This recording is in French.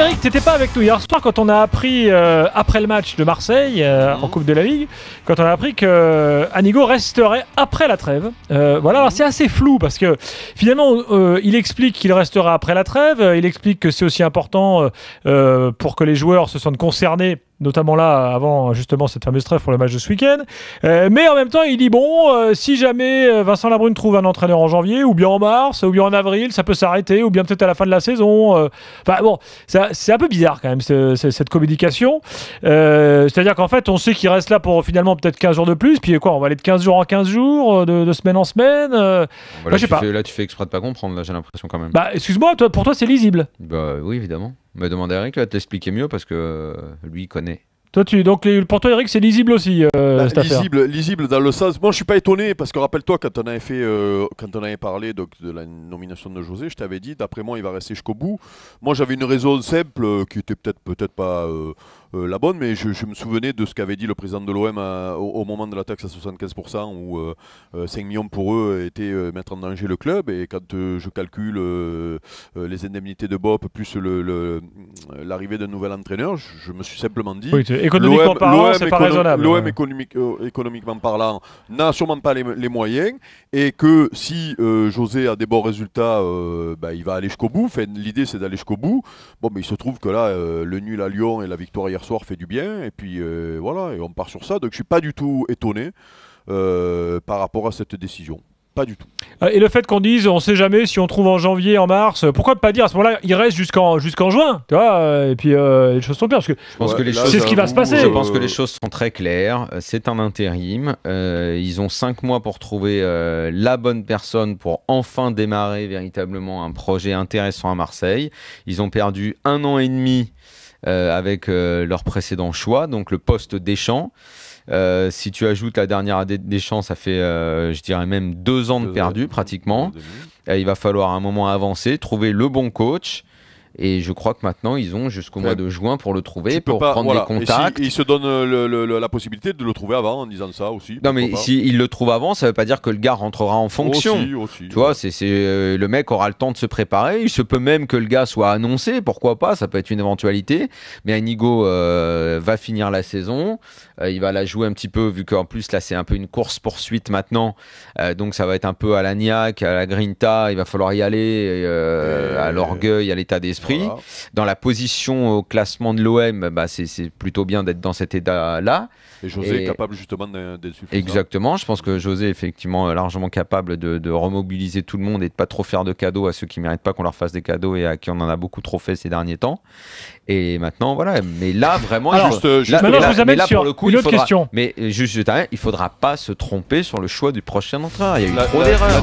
Eric, t'étais pas avec nous hier soir quand on a appris, après le match de Marseille, en Coupe de la Ligue, quand on a appris que Anigo resterait après la trêve. Voilà, alors c'est assez flou parce que finalement, il explique qu'il restera après la trêve, il explique que c'est aussi important pour que les joueurs se sentent concernés, notamment là, avant justement cette fameuse trêve pour le match de ce week-end. Mais en même temps, il dit bon, si jamais Vincent Labrune trouve un entraîneur en janvier, ou bien en mars, ou bien en avril, ça peut s'arrêter, ou bien peut-être à la fin de la saison. Enfin bon, c'est un peu bizarre quand même, cette communication. C'est-à-dire qu'en fait, on sait qu'il reste là pour finalement peut-être 15 jours de plus, puis quoi, on va aller de 15 jours en 15 jours, de semaine en semaine. Là, tu fais exprès de pas comprendre, là, j'ai l'impression quand même. Bah, excuse-moi, pour toi, c'est lisible. Bah oui, évidemment. Mais demande à Eric, il va te l'expliquer mieux parce que lui, il connaît. Donc pour toi, Eric, c'est lisible aussi, cette affaire. Lisible dans le sens. Moi, je suis pas étonné parce que rappelle-toi quand on avait parlé de la nomination de José, je t'avais dit d'après moi, il va rester jusqu'au bout. Moi, j'avais une raison simple qui était peut-être pas la bonne, mais je me souvenais de ce qu'avait dit le président de l'OM au moment de la taxe à 75%, où 5 millions pour eux était mettre en danger le club. Et quand je calcule les indemnités de Bob plus l'arrivée d'un nouvel entraîneur, je me suis simplement dit. Oui, économiquement parlant, c'est pas raisonnable. L'OM économiquement parlant n'a sûrement pas les moyens, et que si José a des bons résultats, il va aller jusqu'au bout. Enfin, l'idée c'est d'aller jusqu'au bout. Bon, mais il se trouve que là, le nul à Lyon et la victoire hier soir fait du bien, et puis voilà, et on part sur ça. Donc je suis pas du tout étonné par rapport à cette décision. Pas du tout. Et le fait qu'on dise, on sait jamais si on trouve en janvier, en mars, pourquoi ne pas dire à ce moment-là, il reste jusqu'en juin, tu vois, et puis les choses sont claires, parce que c'est ce qui va se passer. Je pense que les choses sont très claires, c'est un intérim, ils ont 5 mois pour trouver la bonne personne pour enfin démarrer véritablement un projet intéressant à Marseille. Ils ont perdu 1 an et demi avec leur précédent choix, donc le poste Deschamps. Si tu ajoutes la dernière année de Deschamps, ça fait, je dirais même 2 ans de perdu pratiquement. Il va falloir à un moment avancer, trouver le bon coach. Et je crois que maintenant, ils ont jusqu'au mois de juin pour le trouver, pour prendre des contacts. Ils se donnent la possibilité de le trouver avant en disant ça aussi. Non, mais s'ils le trouvent avant, ça ne veut pas dire que le gars rentrera en fonction. Aussi, tu vois, le mec aura le temps de se préparer. Il se peut même que le gars soit annoncé, pourquoi pas, ça peut être une éventualité. Mais Anigo va finir la saison. Il va la jouer un petit peu, vu qu'en plus, là, c'est un peu une course-poursuite maintenant. Donc, ça va être un peu à la niaque, à la grinta. Il va falloir y aller, à l'orgueil, à l'état d'esprit. Voilà. Dans la position au classement de l'OM, c'est plutôt bien d'être dans cet état-là. Et José est capable justement d'être suffisant. Exactement, je pense que José est effectivement largement capable de remobiliser tout le monde et de ne pas trop faire de cadeaux à ceux qui ne méritent pas qu'on leur fasse des cadeaux et à qui on en a beaucoup trop fait ces derniers temps. Et maintenant, voilà. Mais là, vraiment, maintenant, je vous amène sur pour le coup, une autre question. Mais juste, il ne faudra pas se tromper sur le choix du prochain entraîneur. Il y a eu trop d'erreurs.